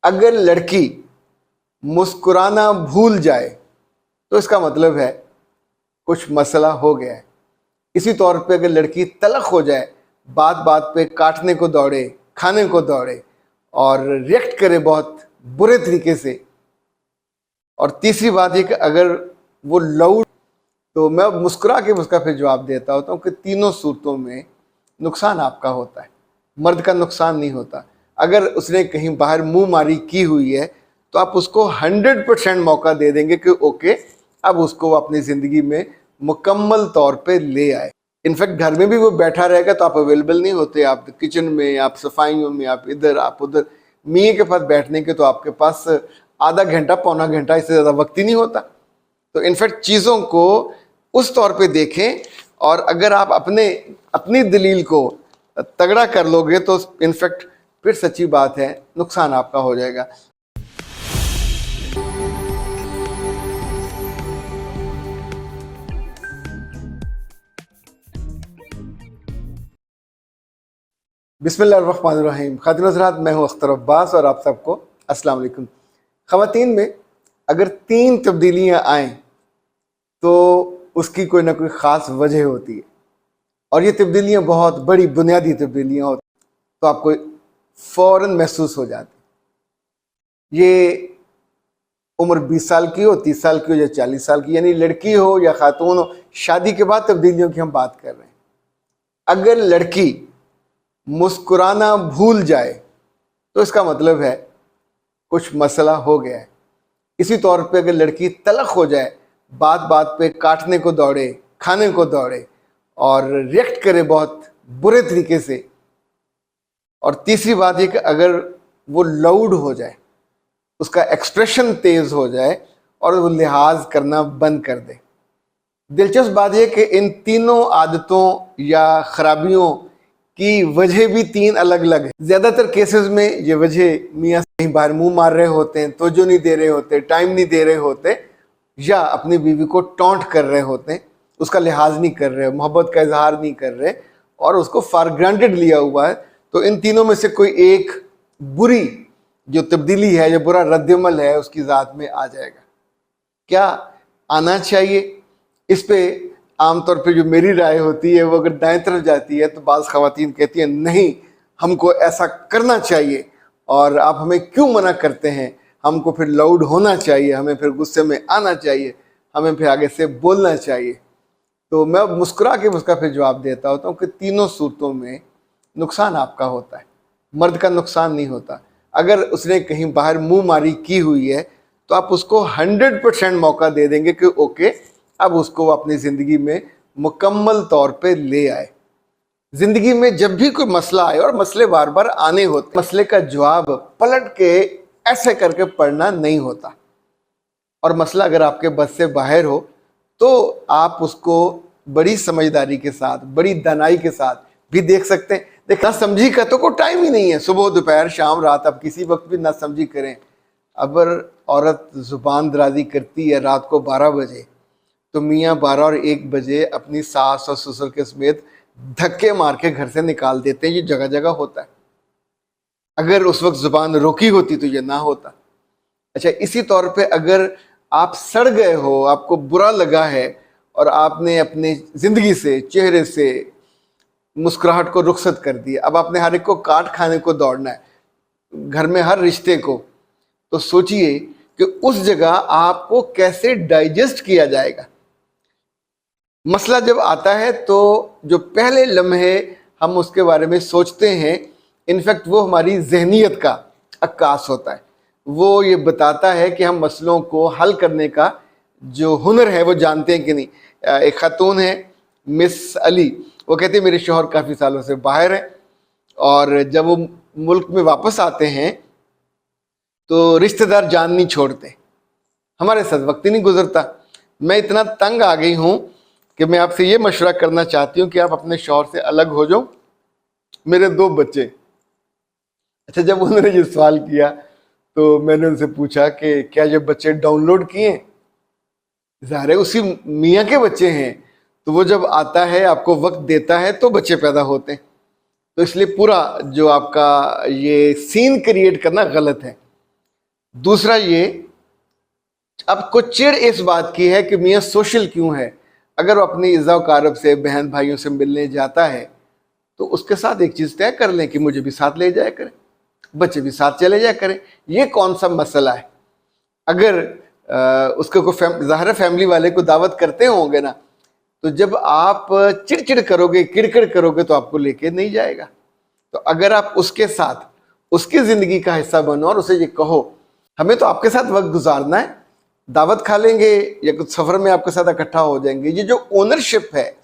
अगर लड़की मुस्कुराना भूल जाए तो इसका मतलब है कुछ मसला हो गया है। इसी तौर पे अगर लड़की तलख हो जाए, बात बात पे काटने को दौड़े, खाने को दौड़े और रिएक्ट करे बहुत बुरे तरीके से, और तीसरी बात ये कि अगर वो लाउड, तो मैं मुस्कुरा के उसका फिर जवाब देता होता हूँ कि तीनों सूरतों में नुकसान आपका होता है, मर्द का नुकसान नहीं होता। अगर उसने कहीं बाहर मुंह मारी की हुई है तो आप उसको 100% मौका दे देंगे कि ओके, अब उसको अपनी ज़िंदगी में मुकम्मल तौर पे ले आए। इनफैक्ट घर में भी वो बैठा रहेगा तो आप अवेलेबल नहीं होते, आप किचन में, आप सफाइयों में, आप इधर आप उधर, मियाँ के पास बैठने के तो आपके पास आधा घंटा पौना घंटा, इससे ज़्यादा वक्त ही नहीं होता। तो इनफैक्ट चीज़ों को उस तौर पे देखें, और अगर आप अपनी दलील को तगड़ा कर लोगे तो इनफैक्ट फिर सच्ची बात है, नुकसान आपका हो जाएगा। बिस्मिल्लाहिर्रहमानिर्रहीम। खातिन हज़रात, मैं हूँ अख्तर अब्बास और आप सबको अस्सलाम वालेकुम। ख़वातीन में अगर 3 तब्दीलियाँ आएँ तो उसकी कोई ना कोई ख़ास वजह होती है, और ये तब्दीलियाँ बहुत बड़ी बुनियादी तब्दीलियाँ होती, तो आपको फ़ौरन महसूस हो जाती। ये उम्र 20 साल की हो, 30 साल की हो या 40 साल की, यानी लड़की हो या खातून हो, शादी के बाद तब्दीलियों की हम बात कर रहे हैं। अगर लड़की मुस्कुराना भूल जाए तो इसका मतलब है कुछ मसला हो गया है। इसी तौर पे अगर लड़की तलख हो जाए, बात बात पे काटने को दौड़े, खाने को दौड़े और रिएक्ट करे बहुत बुरे तरीके से, और तीसरी बात ये कि अगर वो लाउड हो जाए, उसका एक्सप्रेशन तेज हो जाए और वो लिहाज करना बंद कर दे। दिलचस्प बात यह कि इन तीनों आदतों या खराबियों की वजह भी 3 अलग अलग है। ज़्यादातर केसेस में ये वजह मियाँ कहीं बाहर मुंह मार रहे होते हैं, तवज्जो नहीं दे रहे होते, टाइम नहीं दे रहे होते, या अपनी बीवी को टॉन्ट कर रहे होते हैं, उसका लिहाज नहीं कर रहे, मोहब्बत का इजहार नहीं कर रहे और उसको फॉर ग्रांटेड लिया हुआ है। तो इन तीनों में से कोई एक बुरी जो तब्दीली है, जो बुरा रद्दमल है, उसकी ज़ात में आ जाएगा। क्या आना चाहिए? इस पे आमतौर पे जो मेरी राय होती है वो अगर दाएं तरफ जाती है तो बाज़ ख़वातीन कहती हैं नहीं, हमको ऐसा करना चाहिए, और आप हमें क्यों मना करते हैं, हमको फिर लाउड होना चाहिए, हमें फिर गुस्से में आना चाहिए, हमें फिर आगे से बोलना चाहिए। तो मैं मुस्कुरा के उसका फिर जवाब देता होता हूँ कि तीनों सूरतों में नुकसान आपका होता है, मर्द का नुकसान नहीं होता। अगर उसने कहीं बाहर मुंह मारी की हुई है तो आप उसको 100% मौका दे देंगे कि ओके, अब उसको अपनी ज़िंदगी में मुकम्मल तौर पे ले आए। ज़िंदगी में जब भी कोई मसला आए, और मसले बार बार आने होते, मसले का जवाब पलट के ऐसे करके पढ़ना नहीं होता, और मसला अगर आपके बस से बाहर हो तो आप उसको बड़ी समझदारी के साथ, बड़ी दानाई के साथ भी देख सकते हैं। देखना समझी का तो कोई टाइम ही नहीं है, सुबह दोपहर शाम रात, आप किसी वक्त भी ना समझी करें। अगर औरत ज़ुबान दराजी करती है रात को 12 बजे, तो मियाँ 12 और 1 बजे अपनी सास और ससुर के समेत धक्के मार के घर से निकाल देते हैं। ये जगह जगह होता है। अगर उस वक्त ज़ुबान रोकी होती तो ये ना होता। अच्छा, इसी तौर पे अगर आप सड़ गए हो, आपको बुरा लगा है, और आपने अपनी ज़िंदगी से, चेहरे से मुस्कुराहट को रुखसत कर दिया, अब आपने हर एक को काट खाने को दौड़ना है, घर में हर रिश्ते को, तो सोचिए कि उस जगह आपको कैसे डाइजेस्ट किया जाएगा। मसला जब आता है तो जो पहले लम्हे हम उसके बारे में सोचते हैं, इनफैक्ट वो हमारी जहनीत का अक्कास होता है। वो ये बताता है कि हम मसलों को हल करने का जो हुनर है वो जानते हैं कि नहीं। एक खातून है मिस अली, वो कहती है मेरे शौहर काफ़ी सालों से बाहर हैं, और जब वो मुल्क में वापस आते हैं तो रिश्तेदार जान नहीं छोड़ते, हमारे साथ वक्त ही नहीं गुजरता। मैं इतना तंग आ गई हूँ कि मैं आपसे ये मशवरा करना चाहती हूँ कि आप अपने शौहर से अलग हो जाओ, मेरे 2 बच्चे। अच्छा, जब उन्होंने ये सवाल किया तो मैंने उनसे पूछा कि क्या ये बच्चे डाउनलोड किए? ज़ाहिर है उसी मियाँ के बच्चे हैं, तो वो जब आता है, आपको वक्त देता है, तो बच्चे पैदा होते हैं। तो इसलिए पूरा जो आपका ये सीन क्रिएट करना गलत है। दूसरा ये, आपको चिढ़ इस बात की है कि मियाँ सोशल क्यों है। अगर वो अपनी इज़्ज़ा वकारब से, बहन भाइयों से मिलने जाता है तो उसके साथ एक चीज़ तय कर लें कि मुझे भी साथ ले जाया करें, बच्चे भी साथ चले जाया करें। ये कौन सा मसला है। अगर उसको कोई ज़ाहिर फैमिली वाले को दावत करते होंगे ना, तो जब आप चिड़चिड़ करोगे, किड़किड़ करोगे तो आपको लेके नहीं जाएगा। तो अगर आप उसके साथ उसकी ज़िंदगी का हिस्सा बनो और उसे ये कहो हमें तो आपके साथ वक्त गुजारना है, दावत खा लेंगे या कुछ सफ़र में आपके साथ इकट्ठा हो जाएंगे, ये जो ओनरशिप है,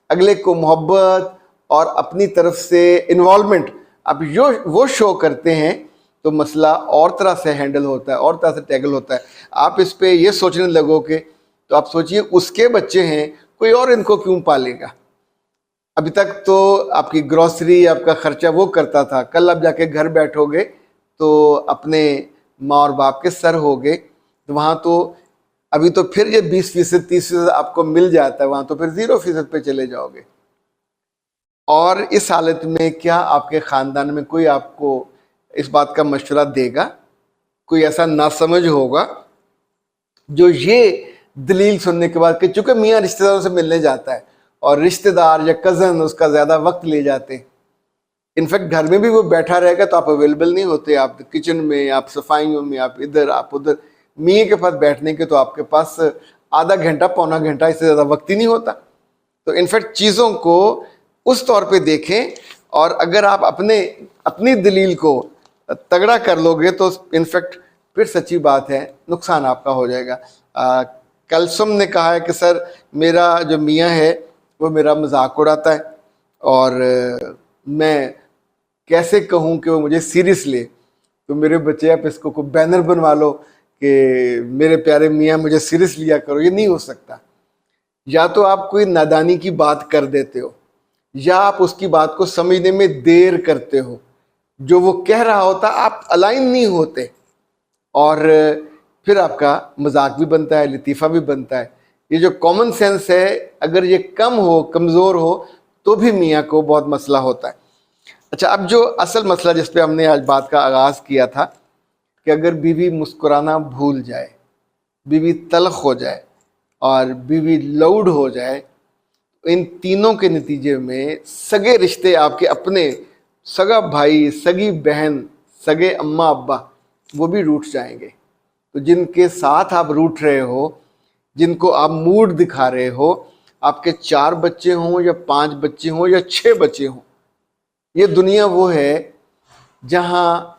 अगले को मोहब्बत और अपनी तरफ से इन्वॉल्वमेंट आप वो शो करते हैं, तो मसला और तरह से हैंडल होता है, और तरह से टैकल होता है। आप इस पे ये सोचने लगोगे तो आप सोचिए उसके बच्चे हैं, कोई और इनको क्यों पालेगा। अभी तक तो आपकी ग्रॉसरी, आपका खर्चा वो करता था, कल आप जाके घर बैठोगे तो अपने माँ और बाप के सर होगे, तो वहाँ तो अभी तो फिर ये 20% 30% आपको मिल जाता है, वहाँ तो फिर 0% पे चले जाओगे। और इस हालत में क्या आपके ख़ानदान में कोई आपको इस बात का मशवरा देगा? कोई ऐसा नासमझ होगा जो ये दलील सुनने के बाद कि चूंकि मियाँ रिश्तेदारों से मिलने जाता है और रिश्तेदार या कज़न उसका ज़्यादा वक्त ले जाते हैं, इनफैक्ट घर में भी वो बैठा रहेगा तो आप अवेलेबल नहीं होते, आप किचन में, आप सफाइयों में, आप इधर आप उधर, मियाँ के पास बैठने के तो आपके पास आधा घंटा पौना घंटा, इससे ज़्यादा वक्त ही नहीं होता। तो इनफैक्ट चीज़ों को उस तौर पे देखें, और अगर आप अपनी दलील को तगड़ा कर लोगे तो इनफैक्ट फिर सच्ची बात है नुकसान आपका हो जाएगा। कलसुम ने कहा है कि सर मेरा जो मियाँ है वो मेरा मजाक उड़ाता है और मैं कैसे कहूँ कि वो मुझे सीरियस ले। तो मेरे बच्चे, आप इसको कोई बैनर बनवा लो कि मेरे प्यारे मियाँ मुझे सीरियस लिया करो। ये नहीं हो सकता। या तो आप कोई नादानी की बात कर देते हो, या आप उसकी बात को समझने में देर करते हो, जो वो कह रहा होता आप अलाइन नहीं होते, और फिर आपका मजाक भी बनता है, लतीफ़ा भी बनता है। ये जो कॉमन सेंस है अगर ये कम हो, कमज़ोर हो, तो भी मियाँ को बहुत मसला होता है। अच्छा, अब जो असल मसला जिस पे हमने आज बात का आगाज़ किया था कि अगर बीवी मुस्कुराना भूल जाए, बीवी तल्ख हो जाए और बीवी लाउड हो जाए, इन तीनों के नतीजे में सगे रिश्ते आपके अपने, सगा भाई, सगी बहन, सगे अम्मा अब्बा, वो भी रूठ जाएंगे। तो जिनके साथ आप रूठ रहे हो, जिनको आप मूड दिखा रहे हो, आपके 4 बच्चे हों या 5 बच्चे हों या 6 बच्चे हों, ये दुनिया वो है जहाँ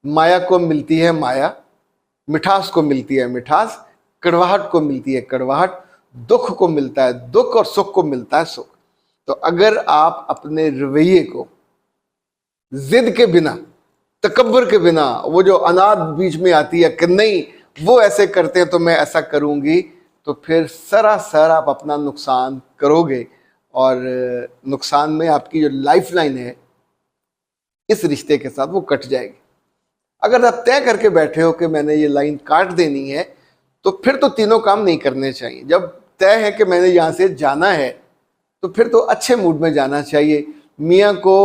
माया को मिलती है माया, मिठास को मिलती है मिठास, कड़वाहट को मिलती है कड़वाहट, दुख को मिलता है दुख, और सुख को मिलता है सुख। तो अगर आप अपने रवैये को जिद के बिना, तकब्बर के बिना, वो जो अनाद बीच में आती है कि नहीं वो ऐसे करते हैं तो मैं ऐसा करूंगी, तो फिर सरासर आप अपना नुकसान करोगे, और नुकसान में आपकी जो लाइफ लाइन है इस रिश्ते के साथ वो कट जाएगी। अगर आप तय करके बैठे हो कि मैंने ये लाइन काट देनी है, तो फिर तो तीनों काम नहीं करने चाहिए। जब तय है कि मैंने यहाँ से जाना है तो फिर तो अच्छे मूड में जाना चाहिए। मियाँ को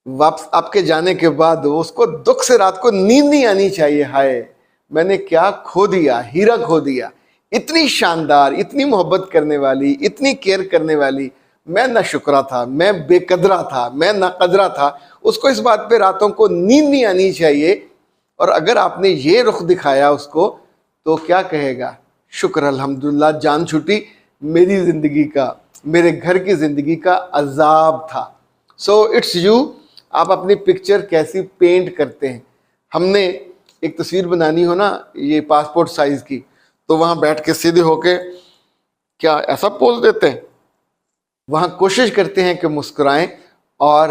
वापस आपके जाने के बाद उसको दुख से रात को नींद नहीं आनी चाहिए, हाय मैंने क्या खो दिया, हीरा खो दिया, इतनी शानदार, इतनी मोहब्बत करने वाली, इतनी केयर करने वाली, मैं ना शुक्रा था, मैं बेकदरा था, मैं ना कदरा था। उसको इस बात पे रातों को नींद नहीं आनी चाहिए। और अगर आपने ये रुख दिखाया उसको, तो क्या कहेगा, शुक्र अल्हम्दुलिल्लाह जान छुटी, मेरी ज़िंदगी का, मेरे घर की ज़िंदगी का अजाब था। सो इट्स यू, आप अपनी पिक्चर कैसी पेंट करते हैं। हमने एक तस्वीर बनानी हो ना, ये पासपोर्ट साइज़ की, तो वहाँ बैठ के सीधे होके क्या ऐसा पोज देते हैं, वहाँ कोशिश करते हैं कि मुस्कुराएं और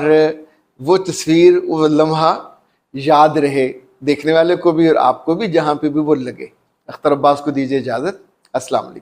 वो तस्वीर, वो लम्हा याद रहे देखने वाले को भी और आपको भी, जहाँ पे भी वो लगे। अख्तर अब्बास को दीजिए इजाज़त। अस्सलाम वालेकुम।